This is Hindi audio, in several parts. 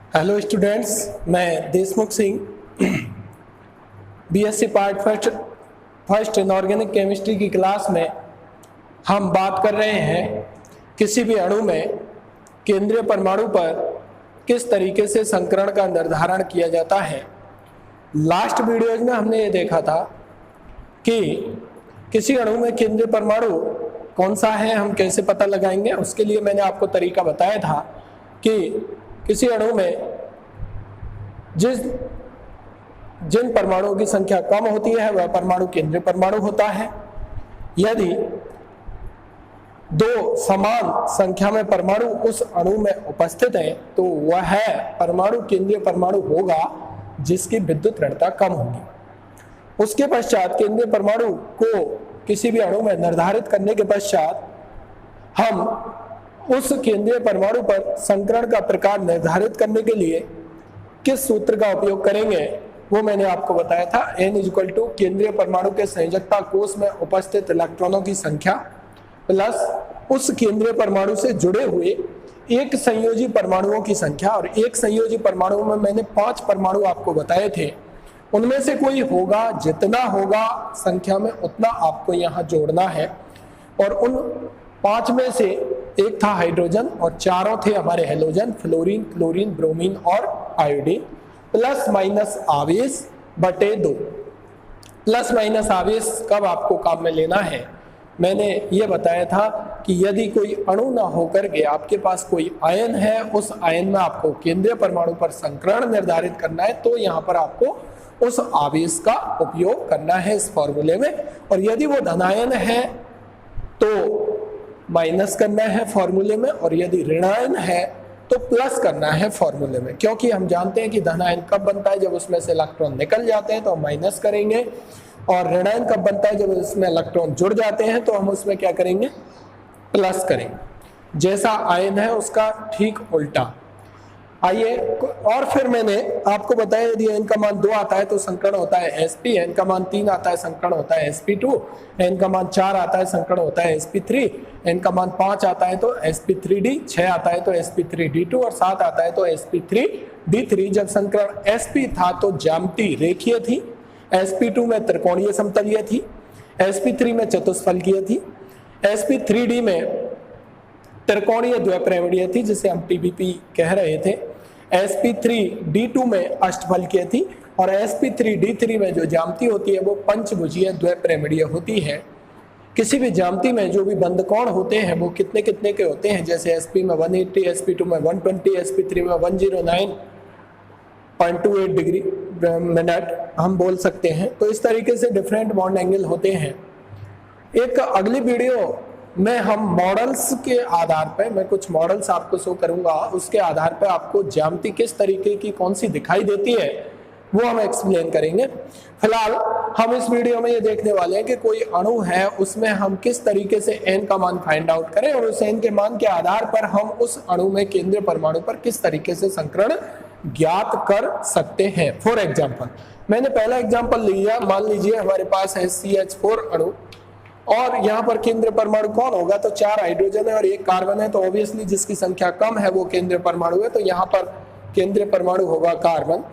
हेलो स्टूडेंट्स, मैं Deshmukh Singh BSc part first inorganic chemistry की क्लास में हम बात कर रहे हैं किसी भी अणु में केंद्रीय परमाणु पर किस तरीके से संकरण का निर्धारण किया जाता है। लास्ट वीडियोज में हमने ये देखा था कि किसी अणु में केंद्रीय परमाणु कौन सा है, हम कैसे पता लगाएंगे। उसके लिए मैंने आपको तरीका बताया था कि किसी अणु में जिन परमाणुओं की संख्या कम होती है वह परमाणु केंद्रीय परमाणु होता है। यदि दो समान संख्या में परमाणु उस अणु में उपस्थित है तो वह परमाणु केंद्रीय परमाणु होगा जिसकी विद्युत ऋणता कम होगी। उसके पश्चात केंद्रीय परमाणु को किसी भी अणु में निर्धारित करने के पश्चात हम उस केंद्रीय परमाणु पर संकरण का प्रकार निर्धारित करने के लिए किस सूत्र का उपयोग करेंगे वो मैंने आपको बताया था। n = केंद्रीय परमाणु के संयोजकता कोष में उपस्थित इलेक्ट्रॉनों की संख्या प्लस उस केंद्रीय परमाणु से जुड़े हुए एक संयोजी परमाणुओं की संख्या। और एक संयोजी परमाणु में मैंने 5 परमाणु आपको बताए थे, उनमें से कोई होगा, जितना होगा संख्या में उतना आपको यहाँ जोड़ना है। और उन 5 में से एक था हाइड्रोजन और चारों थे हमारे हेलोजन, फ्लोरीन, क्लोरीन, ब्रोमीन और आयोडीन। प्लस माइनस आवेश बटे 2। प्लस माइनस आवेश कब आपको काम में लेना है, मैंने ये बताया था कि यदि कोई अणु ना होकर के आपके पास कोई आयन है, उस आयन में आपको केंद्रीय परमाणु पर संकरण निर्धारित करना है तो यहाँ पर आपको उस आवेश का उपयोग करना है इस फॉर्मूले में। और यदि वो धनायन है तो माइनस करना है फॉर्मूले में, और यदि ऋणायन है तो प्लस करना है फॉर्मूले में। क्योंकि हम जानते हैं कि धनायन कब बनता है, जब उसमें से इलेक्ट्रॉन निकल जाते हैं तो हम माइनस करेंगे, और ऋणायन कब बनता है, जब उसमें इलेक्ट्रॉन जुड़ जाते हैं तो हम उसमें क्या करेंगे, प्लस करेंगे। जैसा आयन है उसका ठीक उल्टा। आइए, और फिर मैंने आपको बताया यदि n का मान 2 आता है तो संकरण होता है sp, n का मान 3 आता है संकरण होता है sp2, n का मान 4 आता है संकरण होता है sp3, n का मान 5 आता है तो sp3d, 6 आता है तो sp3d2 और 7 आता है तो sp3d3। जब संकरण sp था तो ज्यामिति रेखीय थी, sp2 में त्रिकोणीय समतलीय थी, sp3 में चतुष्फलकीय थी, sp3d में त्रिकोणीय द्विपरिमाणीय थी जिसे हम TBP कह रहे थे, sp3d2 में अष्टफलकीय थी, और sp3d3 में जो ज्यामिति होती है वो पंचभुजीय द्विपरिमाणीय होती है। किसी भी ज्यामिति में जो भी बंद कोण होते हैं वो कितने कितने के होते हैं, जैसे sp में 180, sp2 में 120, sp3 में 109.28 डिग्री मिनट हम बोल सकते हैं। तो इस तरीके से डिफरेंट बॉन्ड एंगल होते हैं। एक अगली वीडियो में हम मॉडल्स के आधार पर, मैं कुछ मॉडल्स आपको शो करूंगा, उसके आधार पर आपको ज्यामिति किस तरीके की कौन सी दिखाई देती है वो हम एक्सप्लेन करेंगे। फिलहाल हम इस वीडियो में ये देखने वाले हैं कि कोई अणु है, उसमें हम किस तरीके से n का मान फाइंड आउट करें और उस n के मान के आधार पर हम उस अणु में केंद्रीय परमाणु पर किस तरीके से संकरण ज्ञात कर सकते हैं। फॉर एग्जाम्पल, मैंने पहला एग्जाम्पल लिया, मान लीजिए हमारे पास है CH4 अणु और यहाँ पर केंद्रीय परमाणु कौन होगा, तो 4 हाइड्रोजन है और 1 कार्बन है, तो ऑब्वियसली जिसकी संख्या कम है वो केंद्रीय परमाणु है, तो यहाँ पर केंद्रीय परमाणु होगा कार्बन।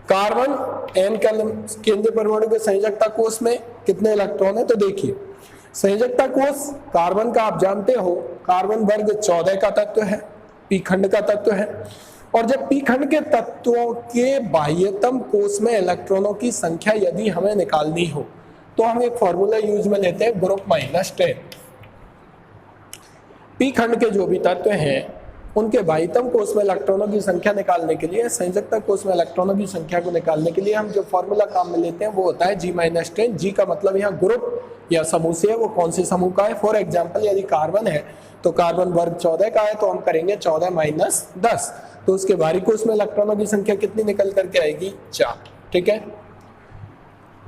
कार्बन n केंद्रीय परमाणु के संयोजकता कोष में कितने इलेक्ट्रॉन है, तो देखिए संयोजकता कोष कार्बन का आप जानते हो, कार्बन वर्ग 14 का तत्व है, p खंड का तत्व है। और जब p खंड के तत्वों के बाह्यतम कोष में इलेक्ट्रॉनों की संख्या यदि हमें निकालनी हो तो हम एक फॉर्मूला यूज में लेते हैं ग्रुप -10। p खंड के जो भी तत्व हैं उनके बाह्यतम कोष में इलेक्ट्रॉनों की संख्या निकालने के लिए, संयोजकता कोष में इलेक्ट्रॉनों की संख्या को निकालने के लिए हम जो फॉर्मूला काम में लेते हैं वो होता है G-10। G का मतलब यहाँ ग्रुप या समूह से है, वो कौन से समूह का है। फॉर एग्जाम्पल, यदि कार्बन है तो कार्बन वर्ग 14 का है तो हम करेंगे 14 - 10, तो उसके बाहरी कोष में इलेक्ट्रॉनों की संख्या कितनी निकल करके आएगी, 4। ठीक है।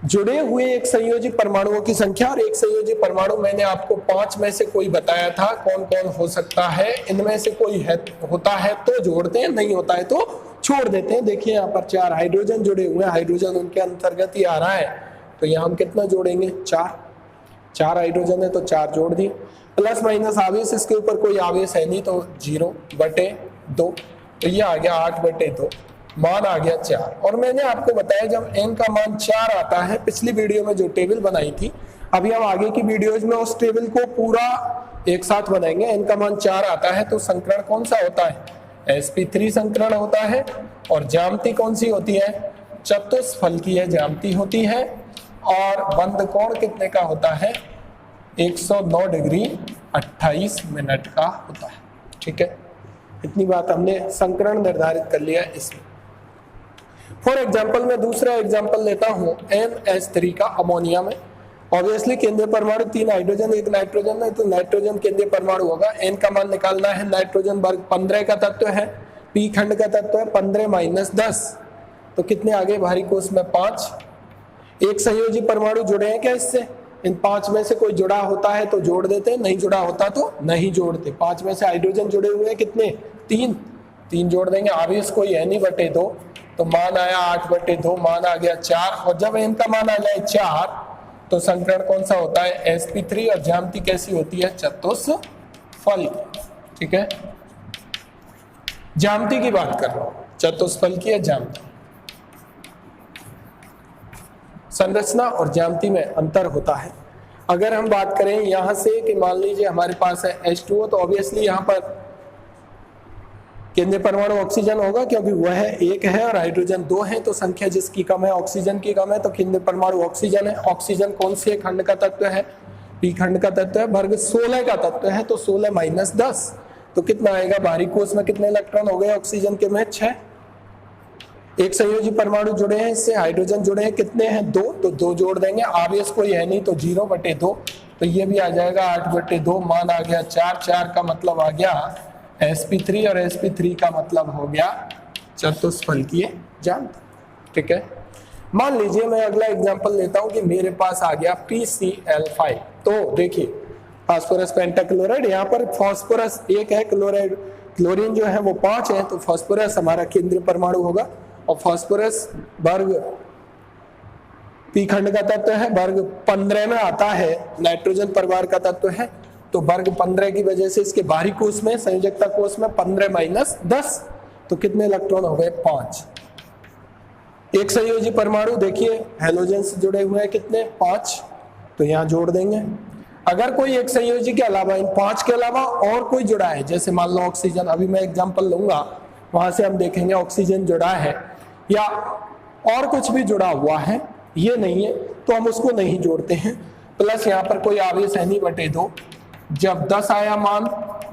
जुड़े हुए एक संयोजी परमाणुओं की संख्या, और एक संयोजी परमाणु मैंने आपको 5 में से कोई बताया था कौन कौन हो सकता है। इनमें से कोई है होता है तो जोड़ते हैं, नहीं होता है तो छोड़ देते हैं। देखिए यहाँ पर 4 हाइड्रोजन जुड़े हुए हैं, हाइड्रोजन उनके अंतर्गत ही आ रहा है, तो यहाँ हम कितना जोड़ेंगे, 4 हाइड्रोजन है तो 4 जोड़ दिए। प्लस माइनस आवेश, इसके ऊपर कोई आवेश है नहीं तो 0/2। तो ये आ गया 8/2, मान आ गया 4। और मैंने आपको बताया जब n का मान 4 आता है, पिछली वीडियो में जो टेबल बनाई थी, अभी हम आगे की वीडियोज में उस टेबल को पूरा एक साथ बनाएंगे। n का मान 4 आता है तो संकरण कौन सा होता है? sp3 संकरण होता है। और ज्यामिति कौन सी होती है? चतुष्फलकीय ज्यामिति होती है। और बंद कोण कितने का होता है? 109 डिग्री 28 मिनट का होता है। ठीक है, इतनी बात हमने संकरण निर्धारित कर लिया इसमें। फॉर एग्जाम्पल मैं दूसरा एग्जाम्पल लेता हूं NH3 का अमोनिया में। ऑब्वियसली केंद्रीय परमाणु 3 हाइड्रोजन 1 नाइट्रोजन है, तो नाइट्रोजन केंद्रीय परमाणु होगा। n का मान निकालना है। नाइट्रोजन वर्ग 15 का तत्व है, p खंड का तत्व है, 15 - 10 तो कितने आ गए? भारी कोश में 5। एक संयोजी परमाणु जुड़े हैं क्या इससे? इन 5 में से कोई जुड़ा होता है तो जोड़ देते हैं, नहीं जुड़ा होता तो नहीं जोड़ते। 5 में से हाइड्रोजन जुड़े हुए हैं कितने? 3 जोड़ देंगे। आवेश कोई है नहीं बटे 2, तो मान आया 8/2, मान आ गया 4। और जब n का मान आ जाए 4 तो संकरण कौन सा होता है? sp3। और ज्यामिति कैसी होती है? चतुष्फल। ठीक है, ज्यामिति की बात कर रहा हूं, चतुष्फल की ज्यामिति। संरचना और ज्यामिति में अंतर होता है। अगर हम बात करें यहां से कि मान लीजिए हमारे पास है H2O, तो ऑब्वियसली यहां पर केंद्रीय परमाणु ऑक्सीजन होगा क्योंकि वह 1 है और हाइड्रोजन 2 है, तो संख्या जिसकी कम है ऑक्सीजन की कम है, तो केंद्रीय परमाणु ऑक्सीजन है। ऑक्सीजन कौन से खंड का तत्व है? p खंड का तत्व है, वर्ग 16 का तत्व है, तो 16 - 10 तो कितना आएगा? भारी कोश में कितने इलेक्ट्रॉन हो गए ऑक्सीजन के में? 6। एक संयोजी परमाणु जुड़े हैं, इससे हाइड्रोजन जुड़े हैं, कितने हैं? 2, तो 2 जोड़ देंगे। आवेश कोई है नहीं तो 0/2, तो ये भी आ जाएगा 8/2, मान आ गया 4। 4 का मतलब आ गया sp3 और sp3 का मतलब हो गया चतुष्फलकीय ज्यामिति। ठीक है, मान लीजिए मैं अगला एग्जांपल लेता हूं कि मेरे पास आ गया PCl5। तो देखिए फास्फोरस पेंटाक्लोराइड, यहाँ पर फास्फोरस 1 है, क्लोराइड क्लोरीन जो है वो 5 है, तो फास्फोरस हमारा केंद्रीय परमाणु होगा। और फास्फोरस वर्ग p खंड का तत्व है, वर्ग 15 में आता है, नाइट्रोजन परिवार का तत्व है, तो वर्ग 15 की वजह से इसके बाहरी कोश में, संयोजकता कोश में 15 - 10 तो कितने इलेक्ट्रॉन हो गए? 5। एक संयोजी परमाणु देखिए हैलोजन से जुड़े हुए हैं, कितने? 5, तो यहाँ जोड़ देंगे। अगर कोई एक संयोजी के अलावा, इन 5 के अलावा और कोई जुड़ा है, जैसे मान लो ऑक्सीजन, अभी मैं एग्जांपल लूंगा, वहां से हम देखेंगे ऑक्सीजन जुड़ा है या और कुछ भी जुड़ा हुआ है, ये नहीं है तो हम उसको नहीं जोड़ते हैं। प्लस यहाँ पर कोई आवेश है नहीं बटे 2। जब 10 आया मान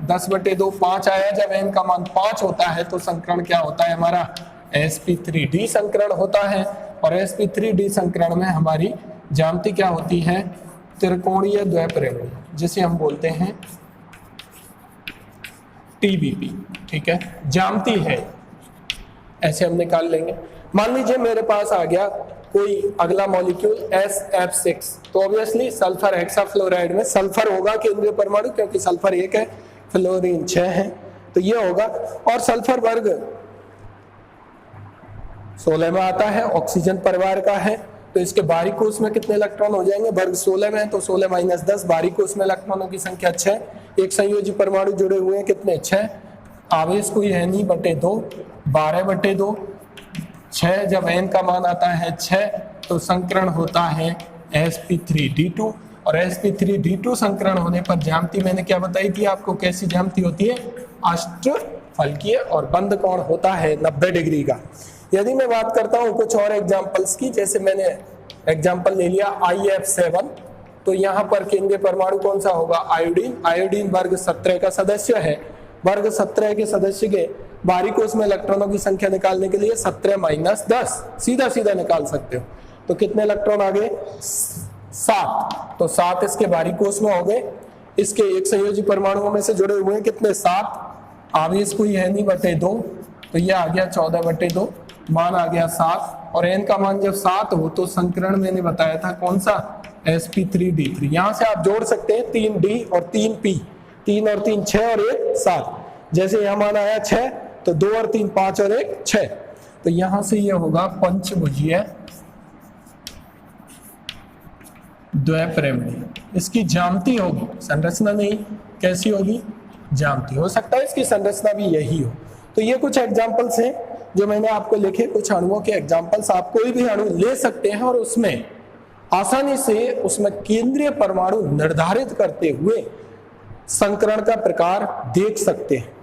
10/2, 5 आया, जब n का मान 5 होता है तो संकरण क्या होता है हमारा? sp3d संकरण होता है। और sp3d संकरण में हमारी ज्यामिति क्या होती है? त्रिकोणीय द्वैपरिमेय, जिसे हम बोलते हैं TBP। ठीक है, ज्यामिति है, ऐसे हम निकाल लेंगे। मान लीजिए मेरे पास आ गया कोई अगला मॉलिक्यूल SF6, तो ऑब्वियसली सल्फर हेक्साफ्लोराइड में सल्फर होगा केंद्रीय परमाणु, क्योंकि सल्फर 1 है, फ्लोरीन 6 है, तो ये होगा। और सल्फर वर्ग 16 में आता है, ऑक्सीजन परिवार का है, तो इसके बाहरी कोश में कितने इलेक्ट्रॉन हो जाएंगे? वर्ग 16 में है, तो 16 - 10 बाहरी कोश में इलेक्ट्रॉनों की संख्या 6। एक संयोजी परमाणु जुड़े हुए हैं, कितने? 6। आवेश कोई है नहीं बटे 2, 12/2, 6। जब n का मान आता है 6 तो संकरण होता है sp3d2। और sp3d2 संकरण होने पर ज्यामिति मैंने क्या बताई थी आपको? कैसी ज्यामिति होती है? अष्टफलकीय, और बंद कोण होता है 90 डिग्री का। यदि मैं बात करता हूं कुछ और एग्जांपल्स की, जैसे मैंने एग्जांपल ले लिया IF7, तो यहाँ पर केंद्रीय परमाणु कौन सा होगा? आयोडीन। आयोडीन वर्ग 17 का सदस्य है। वर्ग 17 के सदस्य के बाहरी कोश में इलेक्ट्रॉनों की संख्या निकालने के लिए 17 - 10 सीधा सीधा निकाल सकते हो, तो कितने इलेक्ट्रॉन आ गए? 7। तो 7 इसके बाहरी कोश में हो गए। इसके एक संयोजी परमाणुओं में से जुड़े हुए हैं, कितने? 7। आवेश कोई है नहीं बटे 2, तो ये आ गया 14/2, मान आ गया 7। और n का मान जब 7 हो तो संकरण मैंने बताया था कौन सा? sp3d3। यहां से आप जोड़ सकते हैं 3d और 3p, 3 और 3 6 और 1 7। जैसे यहां मान आया 6 तो 2 और 3 5 और 1 6, तो यहां से ये होगा पंचभुजीय द्वैपरिमेय। इसकी ज्यामिति होगी, संरचना नहीं। कैसी होगी? ज्यामिति। हो सकता है इसकी संरचना भी यही हो, तो ये कुछ एग्जाम्पल्स हैं जो मैंने आपको लिखे, कुछ अणुओं के एग्जाम्पल्स। आप कोई भी अणु ले सकते हैं और उसमें आसानी से उसमें केंद्रीय परमाणु निर्धारित करते हुए संकरण का प्रकार देख सकते हैं।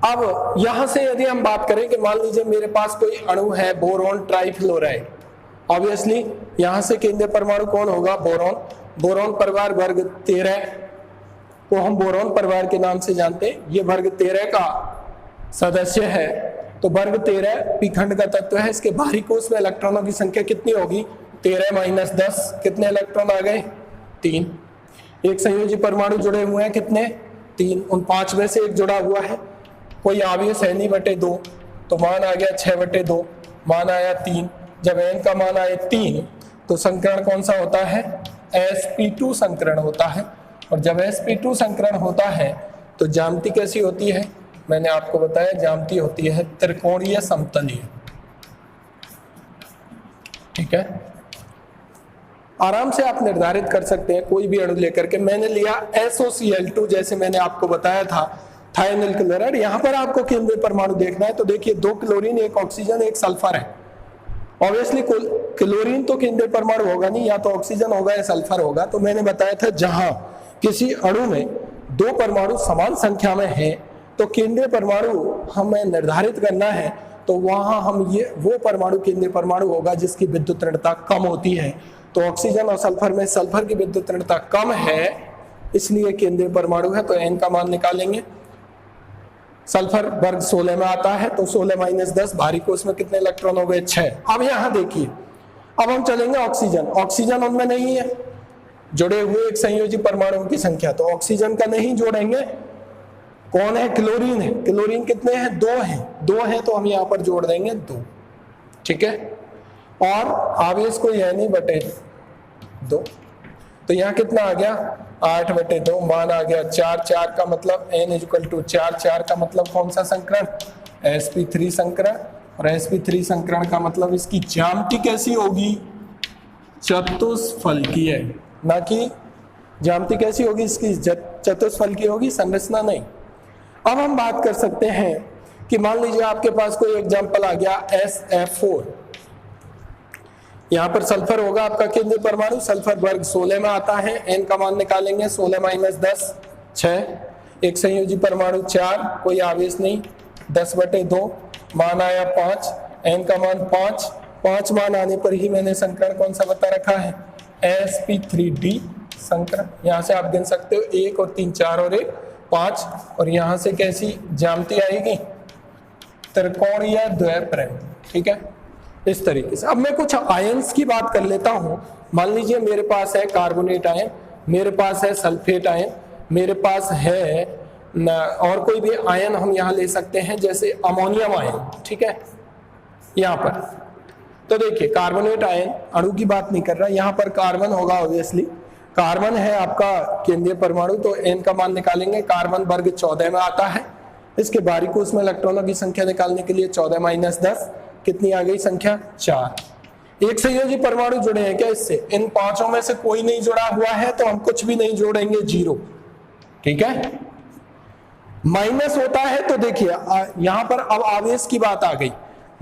अब यहां से यदि हम बात करें कि मान लीजिए मेरे पास कोई अणु है बोरॉन ट्राइफ्लोराइड, ऑब्वियसली यहां से केंद्रीय परमाणु कौन होगा? बोरॉन। बोरॉन परिवार वर्ग 13 को हम बोरॉन परिवार के नाम से जानते हैं। ये वर्ग 13 का सदस्य है। तो वर्ग 13 पी खंड का तत्व है। इसके बाहरी कोश में इलेक्ट्रॉनों की संख्या कितनी होगी? 13 - 10। कितने इलेक्ट्रॉन आ गए? 3। एक संयोजी परमाणु जुड़े हुए हैं, कितने? 3। उन 5 में से एक जुड़ा हुआ है, कोई आवेश है नहीं, बटे 2, तो मान आ गया 6/2, मान आया 3। जब n का मान आए 3 तो संकरण कौन सा होता है? sp2 संकरण होता है। और जब sp2 संकरण होता है तो ज्यामिति कैसी होती है? मैंने आपको बताया ज्यामिति होती है त्रिकोणीय समतलीय। ठीक है, आराम से आप निर्धारित कर सकते हैं कोई भी अणु लेकर के। मैंने लिया SOCl2, जैसे मैंने आपको बताया था थायोनिल क्लोराइड। यहाँ पर आपको केंद्रीय परमाणु देखना है तो देखिए 2 क्लोरीन, 1 ऑक्सीजन, 1 सल्फर है। ऑब्वियसली क्लोरीन तो केंद्रीय परमाणु होगा नहीं, या तो ऑक्सीजन होगा या सल्फर होगा। तो मैंने बताया था जहां किसी अणु में 2 परमाणु समान संख्या में है तो केंद्रीय परमाणु हमें निर्धारित करना है, तो वहां हम ये वो परमाणु केंद्रीय परमाणु होगा जिसकी विद्युत ऋणता कम होती है। तो ऑक्सीजन और सल्फर में सल्फर की विद्युत ऋणता कम है, इसलिए केंद्रीय परमाणु है। तो n का मान निकालेंगे। सल्फर वर्ग 16 में आता है, तो 16 - 10 भारी कोश में कितने इलेक्ट्रॉन हो गए? 6। अब यहां देखिए, अब हम चलेंगे ऑक्सीजन। ऑक्सीजन उनमें नहीं है, जुड़े हुए एक संयोजी परमाणुओं की संख्या, तो ऑक्सीजन का नहीं जोड़ेंगे। कौन है? क्लोरीन है। क्लोरीन कितने हैं? 2 हैं। 2 हैं तो हम यहाँ पर जोड़ देंगे 2। ठीक है, और आवेश कोई है नहीं, बटे 2। तो यहाँ कितना आ गया? 8/2। मान आ गया 4। 4 का मतलब n = 4। 4 का मतलब कौन सा संकरण? sp3 संकरण। और sp3 संकरण का मतलब इसकी ज्यामिति कैसी होगी? चतुष्फलकीय, ना कि ज्यामिति कैसी होगी इसकी? चतुष्फलकीय होगी, संरचना नहीं। अब हम बात कर सकते हैं कि मान लीजिए आपके पास कोई एग्जाम्पल आ गया SF4। यहाँ पर सल्फर होगा आपका केंद्रीय परमाणु। सल्फर वर्ग 16 में आता है। n का मान निकालेंगे। 16 - 10 6। एक संयोजी परमाणु 4, कोई आवेश नहीं, 10/2। मान आया 5। n का मान 5। 5 मान आने पर ही मैंने संकरण कौन सा बता रखा है? sp3d संकरण। यहाँ से आप गिन सकते हो 1 और 3, 4 और 1 5। और यहाँ से कैसी ज्यामिति आएगी? त्रिकोणीय द्विप्रेम। ठीक है, इस तरीके से। अब मैं कुछ आयंस की बात कर लेता हूं। मान लीजिए मेरे पास है कार्बोनेट आयन, मेरे पास है सल्फेट आयन, मेरे पास है और कोई भी आयन हम यहाँ ले सकते हैं, जैसे अमोनियम आयन। ठीक है, यहाँ पर तो देखिए कार्बोनेट आयन, अणु की बात नहीं कर रहा, यहाँ पर कार्बन होगा। ऑब्वियसली कार्बन है आपका केंद्रीय परमाणु, तो n का मान निकालेंगे। कार्बन वर्ग 14 में आता है। इसके बाहरी कोश में इलेक्ट्रॉनों की संख्या निकालने के लिए 14 - 10 कितनी आ गई संख्या? 4। एक संयोजी परमाणु जुड़े हैं क्या इससे? इन 5 में से कोई नहीं जुड़ा हुआ है तो हम कुछ भी नहीं जोड़ेंगे, 0। ठीक है, माइनस होता है तो देखिए यहां पर अब आवेश की बात आ गई।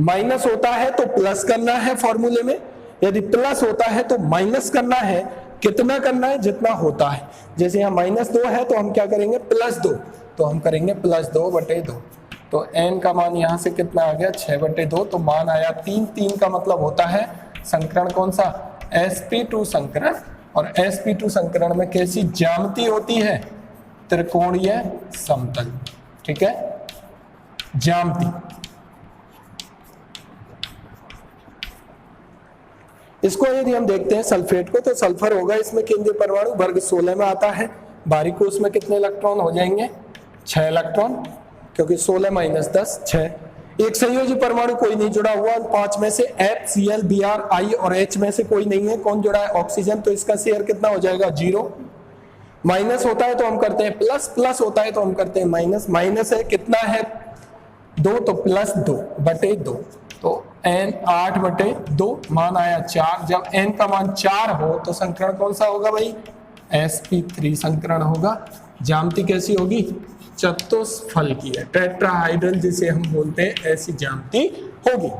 माइनस होता है तो प्लस करना है फॉर्मूले में, यदि प्लस होता है तो माइनस करना है। कितना करना है? जितना होता है। जैसे यहाँ -2 है तो हम क्या करेंगे? +2, तो हम करेंगे +2/2। तो n का मान यहाँ से कितना आ गया? 6/2। तो मान आया 3। 3 का मतलब होता है संकरण कौन सा? sp2 संकरण। और sp2 संकरण में कैसी ज्यामिति होती है? त्रिकोणीय समतल। ठीक है, ज्यामिति। इसको यदि हम देखते हैं सल्फेट को, तो सल्फर होगा इसमें केंद्रीय परमाणु, वर्ग 16 में आता है। बाहरी कोश में कितने इलेक्ट्रॉन हो जाएंगे? 6 इलेक्ट्रॉन, क्योंकि 16 - 10 6। एक संयोजी परमाणु कोई नहीं जुड़ा हुआ। 5 में से H, Cl, Br, I और H में से कोई नहीं है। कौन जुड़ा है? ऑक्सीजन। तो इसका शेयर कितना हो जाएगा? 0। माइनस होता है तो हम करते हैं प्लस, प्लस होता है तो हम करते हैं माइनस। माइनस है कितना है? 2, तो +2/2। तो n 8/2 मान आया 4। जब n का मान 4 हो तो संकरण कौन सा होगा भाई? sp3 संकरण होगा। ज्यामिति कैसी होगी? चतुष्फल की है, टेट्राहाइड्रल जिसे हम बोलते हैं, ऐसी ज्यामिति होगी।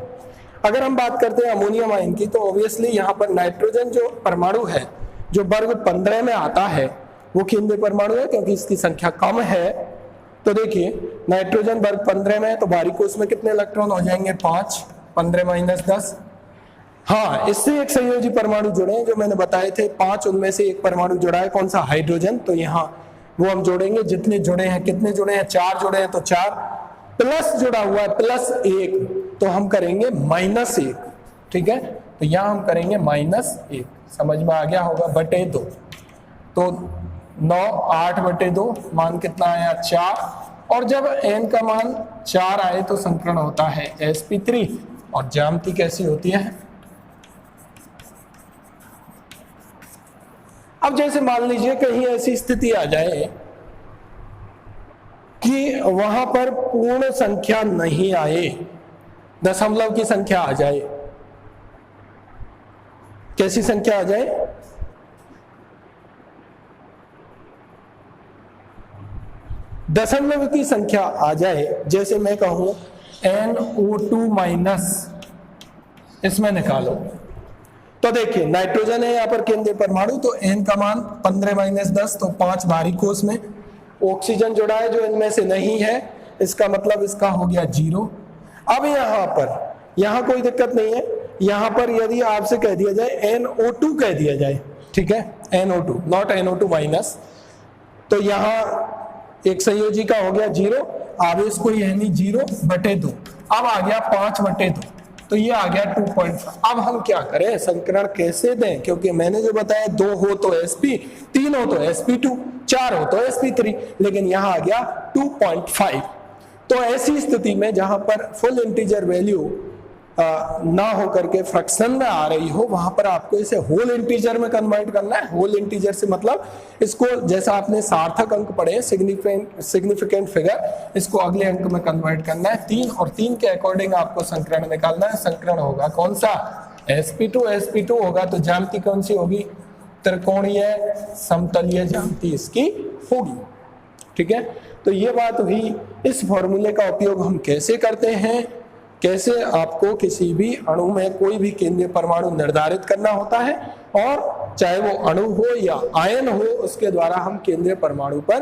अगर हम बात करते हैं अमोनियम आयन की, तो ऑब्वियसली यहाँ पर नाइट्रोजन जो परमाणु है जो वर्ग 15 में आता है वो केंद्रीय परमाणु है, क्योंकि इसकी संख्या कम है। तो देखिए नाइट्रोजन वर्ग 15 में है, तो बाहरी कोश में कितने इलेक्ट्रॉन हो जाएंगे 5, 15 माइनस 10। हाँ, इससे एक संयोजी परमाणु जुड़े हैं जो मैंने बताए थे 5, उनमें से एक परमाणु जुड़ा है, कौन सा, हाइड्रोजन। तो यहाँ वो हम जोड़ेंगे, जितने जुड़े हैं, कितने जुड़े हैं, 4 जुड़े हैं, तो 4 प्लस जुड़ा हुआ है +1, तो हम करेंगे -1, ठीक है। तो यहाँ हम करेंगे -1, समझ में आ गया होगा, बटे 2। तो 9, 8 बटे 2, मान कितना आया 4, और जब n का मान 4 आए तो संकरण होता है sp3, और ज्यामिति कैसी होती है। अब जैसे मान लीजिए कहीं ऐसी स्थिति आ जाए कि वहां पर पूर्ण संख्या नहीं आए, दशमलव की संख्या आ जाए। कैसी संख्या आ जाए, दशमलव की संख्या आ जाए। जैसे मैं कहूं NO2- इसमें निकालो, तो देखिए नाइट्रोजन है यहाँ पर केंद्रीय परमाणु, तो n का मान 15-10, तो 5 बाहरी कोश में। ऑक्सीजन जुड़ा है जो इनमें से नहीं है, इसका मतलब इसका हो गया 0। अब यहाँ पर यहाँ कोई दिक्कत नहीं है, यहाँ पर यदि आपसे कह दिया जाए NO2 कह दिया जाए, ठीक है, NO2 नॉट NO2-, तो यहाँ एक संयोजी का हो गया 0, आवेश कोई है नहीं, 0 बटे 2। अब आ गया 5 बटे 2, तो ये आ गया 2.5। अब हम क्या करें, संकरण कैसे दें, क्योंकि मैंने जो बताया 2 हो तो sp, 3 हो तो sp2, 4 हो तो sp3, लेकिन यहाँ आ गया 2.5। तो ऐसी स्थिति में जहां पर फुल इंटीजर वैल्यू ना हो करके फ्रैक्शन में आ रही हो, वहां पर आपको इसे होल इंटीजर में कन्वर्ट करना है। होल इंटीजर से मतलब इसको, जैसा आपने सार्थक अंक पढ़े, सिग्निफिकेंट फिगर, इसको अगले अंक में कन्वर्ट करना है 3, और 3 के अकॉर्डिंग आपको संकरण निकालना है। संकरण होगा कौन सा, sp2 होगा, तो ज्यामिति कौन सी होगी, त्रिकोणीय समतलीय ज्यामिति इसकी होगी, ठीक है। तो ये बात हुई। इस फॉर्मूले का उपयोग हम कैसे करते हैं, कैसे आपको किसी भी अणु में कोई भी केंद्रीय परमाणु निर्धारित करना होता है, और चाहे वो अणु हो या आयन हो, उसके द्वारा हम केंद्रीय परमाणु पर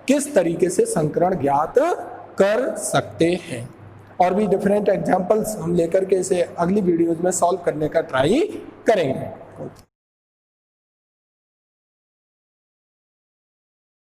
किस तरीके से संकरण ज्ञात कर सकते हैं। और भी डिफरेंट एग्जांपल्स हम लेकर के इसे अगली वीडियोज में सॉल्व करने का ट्राई करेंगे।